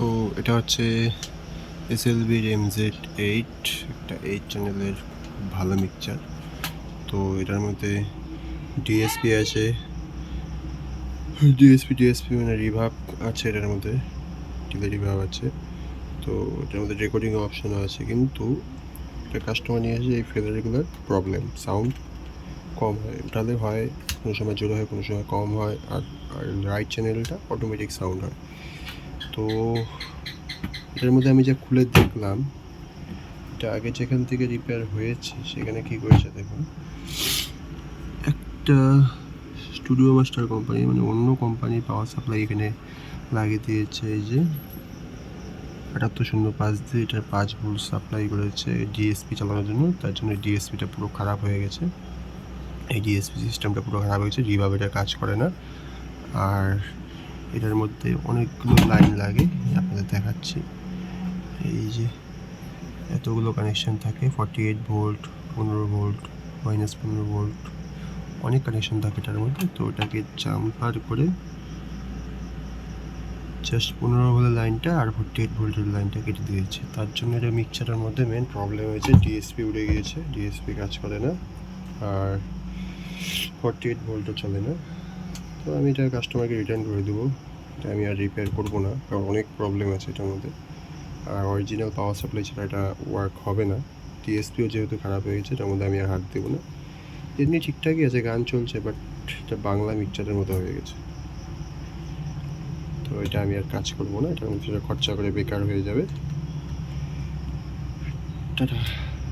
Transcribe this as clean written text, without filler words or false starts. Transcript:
তো এটা হচ্ছে SLB'র MZ8, একটা 8 চ্যানেলের ভালো মিক্সচার। তো এটার মধ্যে ডিএসপি আছে, ডিএসপি মানে রিভার্ব আছে, এটার মধ্যে ডিলে রিভার্ব আছে। তো এটার মধ্যে রেকর্ডিং অপশনও আছে, কিন্তু এটা কাস্টমার নিয়ে আসে এই ফেদারগুলোর প্রবলেম, সাউন্ড কম হয়, ওটাতে হয় কোনো সময় জোরে হয়, কোনো সময় কম হয়, আর রাইট চ্যানেলটা অটোমেটিক সাউন্ড হয়। তো এটার মধ্যে আমি যা খুলে দেখলাম, এটা আগে যেখান থেকে রিপেয়ার হয়েছে সেখানে কি করেছে দেখুন, একটা স্টুডিও মাস্টার কোম্পানি মানে অন্য কোম্পানির পাওয়ার সাপ্লাই এখানে লাগিয়ে দিয়েছে। এই যে 7805 দিয়ে এটা 5 ভোল্ট সাপ্লাই করেছে ডিএসপি চালানোর জন্য, তার জন্য ডিএসপিটা পুরো খারাপ হয়ে গেছে। এই ডিএসপি সিস্টেমটা পুরো খারাপ হয়েছে, রিভার্ব এটা কাজ করে না। আর এটার মধ্যে অনেকগুলো লাইন লাগে, আপনাদের দেখাচ্ছি। এই যে এতগুলো কানেকশন থাকে, 48 ভোল্ট, 15 ভোল্ট, -15 ভোল্ট, অনেক কানেকশন থাকে এটার মধ্যে। তো ওটাকে জাম্পার করে জাস্ট 15 ভোল্টের লাইনটা আর 48 ভোল্টের লাইনটা কেটে দিয়েছে। তার জন্য এটা মিক্সচারের মধ্যে মেন প্রবলেম হয়েছে, ডিএসপি উড়ে গিয়েছে, ডিএসপি কাজ করে না, আর 48 ভোল্টও চলে না। তো আমি এটা কাস্টমারকে রিটার্ন করে দেবো, এটা আমি আর রিপেয়ার করবো না, কারণ অনেক প্রবলেম আছে এটার মধ্যে। আর অরিজিনাল পাওয়ার সাপ্লাই ছাড়া এটা ওয়ার্ক হবে না। ডিএসপিও যেহেতু খারাপ হয়ে গেছে, এটার মধ্যে আমি আর হাত দেবো না। এমনি ঠিকঠাকই আছে, গান চলছে, বাট এটা বাংলা মিক্সচারের মতো হয়ে গেছে। তো এটা আমি আর কাজ করবো না, এটার মধ্যে খরচা করে বেকার হয়ে যাবে। টাটা।